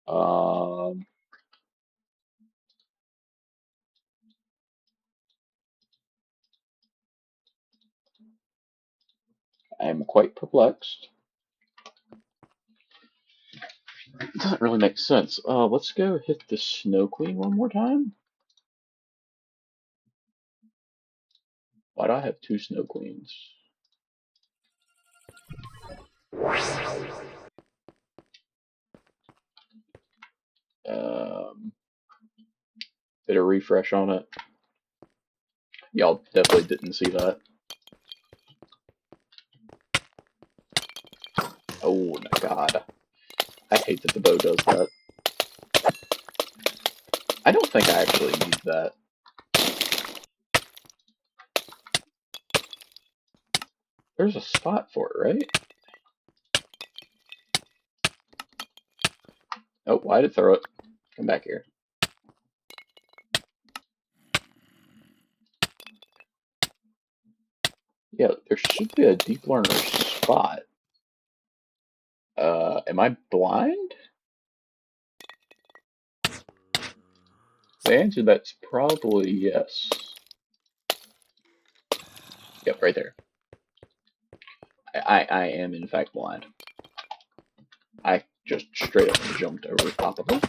I am quite perplexed. It doesn't really make sense. Let's go hit the Snow Queen one more time. Why do I have two Snow Queens? Did a refresh on it. Y'all definitely didn't see that. Oh my god. I hate that the bow does that. I don't think I actually need that. There's a spot for it, right? Oh, why'd it throw it? Come back here. Yeah, there should be a deep learner spot. Am I blind? The answer to that's probably yes. Yep, right there. I am in fact blind. I just straight up jumped over top of it.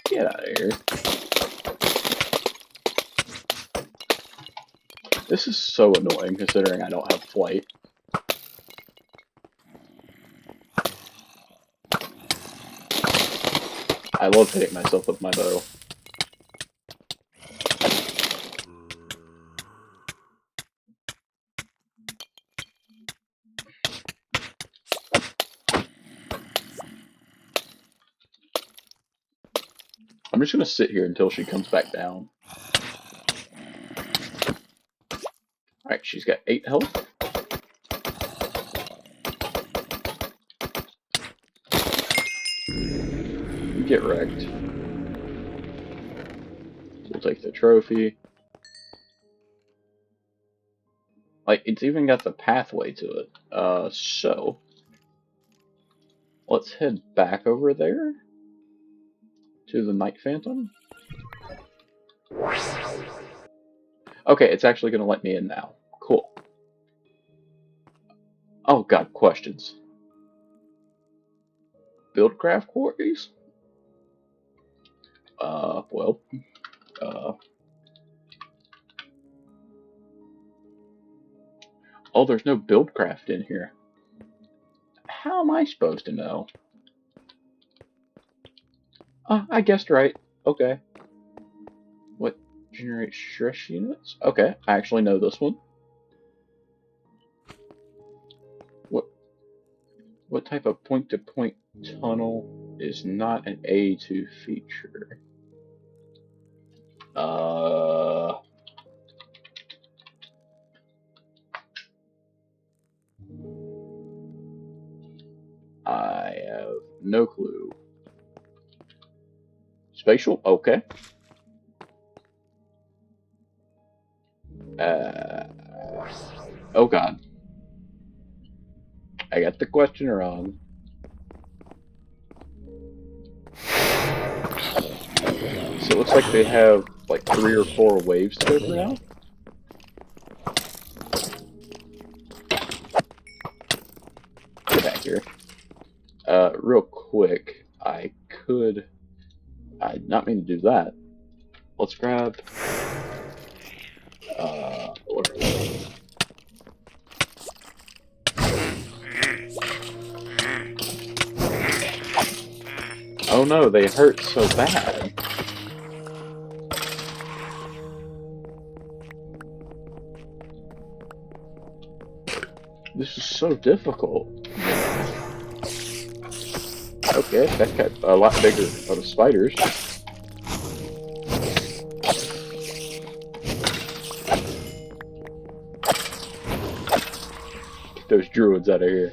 Get out of here. This is so annoying considering I don't have flight. I love hitting myself with my bow. I'm just gonna sit here until she comes back down. Alright, she's got 8 health. Get wrecked. We'll take the trophy. Like, it's even got the pathway to it. So let's head back over there to the Night Phantom. Okay, it's actually gonna let me in now. Cool. Oh god, questions. Buildcraft quarries? Well, oh, there's no Buildcraft in here. How am I supposed to know? I guessed right. Okay. What generates stress units? Okay, I actually know this one. What type of point-to-point tunnel is not an A2 feature? I have no clue. Spatial? Okay. Oh god. I got the question wrong. So it looks like they have like 3 or 4 waves to go through now. Get back here. Real quick, I did not mean to do that. Let's grab Where are they? Oh no, they hurt so bad. This is so difficult. Okay, that got a lot bigger out of spiders. Get those druids out of here.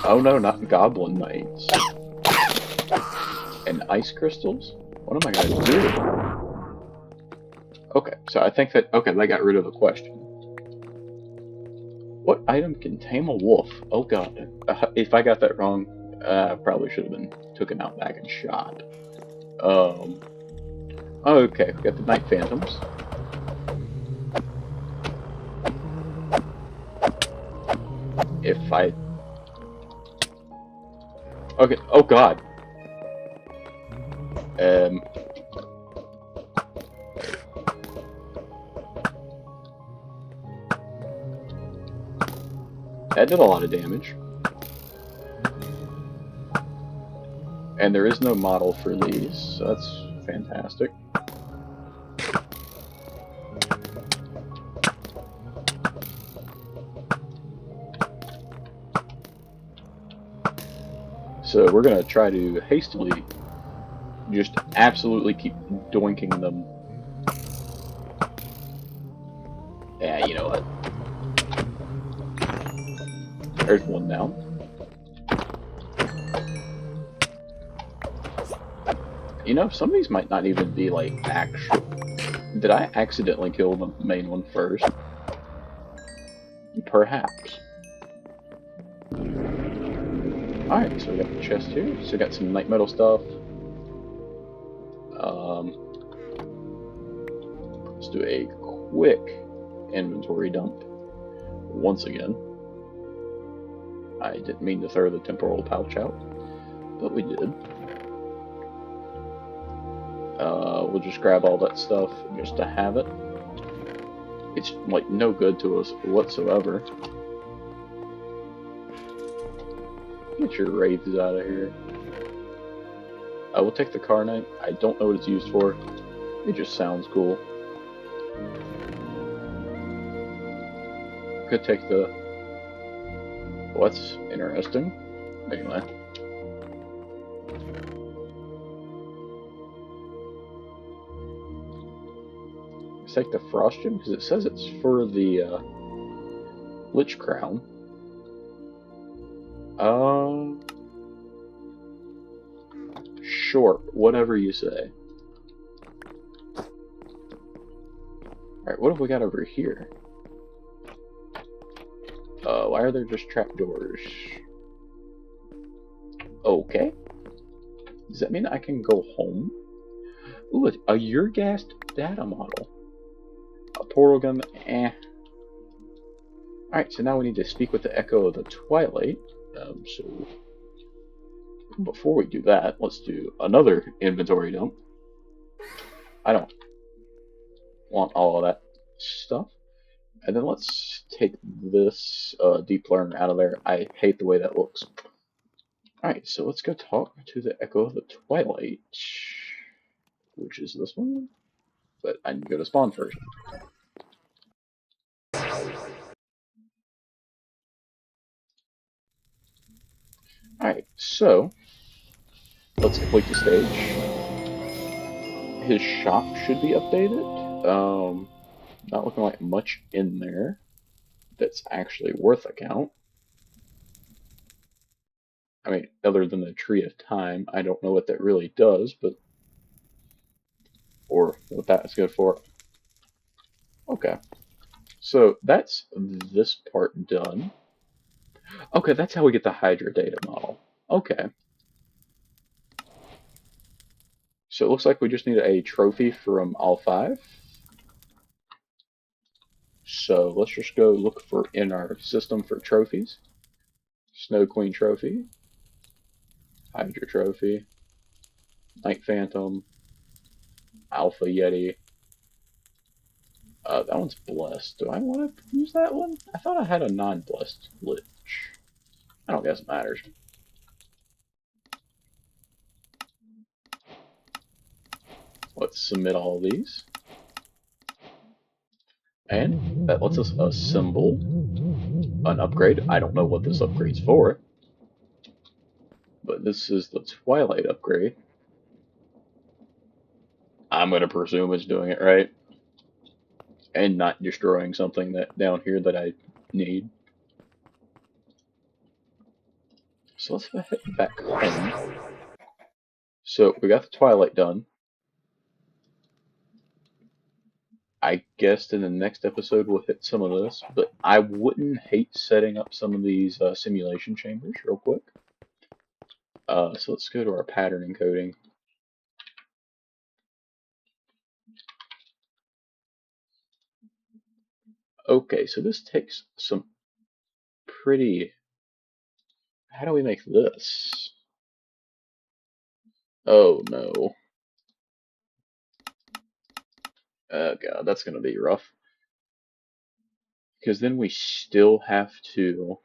Oh no, not goblin knights. And ice crystals? What am I gonna do? Okay, so I think that, okay, they got rid of the question. What item can tame a wolf? Oh god. If I got that wrong, I probably should have been taken out back and shot. Okay, we got the night phantoms. If I... Okay, oh god. That did a lot of damage. And there is no model for these, so that's fantastic. So we're gonna try to hastily just absolutely keep doinking them. Yeah, you know what? There's one down. You know, some of these might not even be like actual. Did I accidentally kill the main one first? Perhaps. Alright, so we got the chest here. So we got some night metal stuff. Let's do a quick inventory dump. Once again. I didn't mean to throw the temporal pouch out, but we did. We'll just grab all that stuff just to have it. It's like no good to us whatsoever. Get your wraiths out of here. I will take the Carnite. I don't know what it's used for. It just sounds cool. Could take the... Well, that's interesting. Anyway. Let's take the Frost Gem, because it says it's for the Lich Crown. Sure, whatever you say. Alright, what have we got over here? Why are there just trapdoors? Okay. Does that mean I can go home? Ooh, a Urgast data model. A portal gun, eh. Alright, so now we need to speak with the Echo of the Twilight. So before we do that, let's do another inventory dump. I don't want all of that stuff. And then let's take this Deep Learner out of there. I hate the way that looks. Alright, so let's go talk to the Echo of the Twilight, which is this one. But I need to go to spawn first. Alright, so let's complete the stage. His shop should be updated. Not looking like much in there that's actually worth a count. I mean, other than the Tree of Time, I don't know what that really does, but... Or what that's good for. Okay. So, that's this part done. Okay, that's how we get the Hydra data model. Okay. So it looks like we just need a trophy from all 5. So let's just go look for in our system for trophies. Snow Queen trophy. Hydra trophy. Night Phantom, Alpha Yeti. That one's blessed. Do I want to use that one? I thought I had a non-blessed Lich. I don't guess it matters. Let's submit all these. And that lets us assemble an upgrade. I don't know what this upgrade's for, but this is the Twilight upgrade. I'm going to presume it's doing it right and not destroying something that down here that I need. So let's head back home. So we got the Twilight done. I guess in the next episode we'll hit some of this, but I wouldn't hate setting up some of these simulation chambers real quick. So let's go to our pattern encoding. Okay, so this takes some pretty... How do we make this? Oh no. Oh god, that's gonna be rough. Because then we still have to...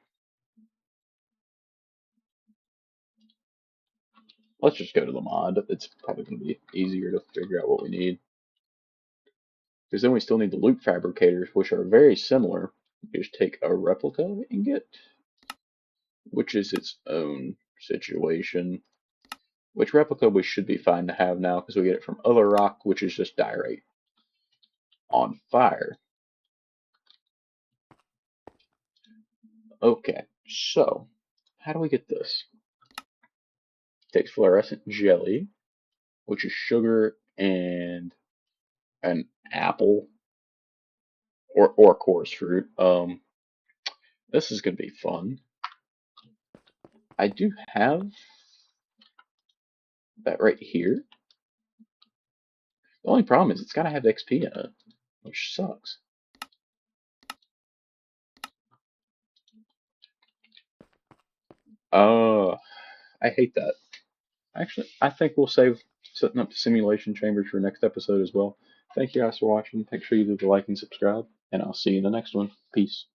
Let's just go to the mod. It's probably gonna be easier to figure out what we need. Because then we still need the loop fabricators, which are very similar. You just take a replica ingot, which is its own situation. Which replica we should be fine to have now because we get it from other rock, which is just diorite on fire. Okay, so how do we get this? Takes fluorescent jelly, which is sugar and an apple or coarse fruit. This is gonna be fun. I do have that right here. The only problem is it's gotta have XP in it, which sucks. I hate that. Actually, I think we'll save setting up the simulation chambers for next episode as well. Thank you guys for watching. Make sure you leave a like and subscribe, and I'll see you in the next one. Peace.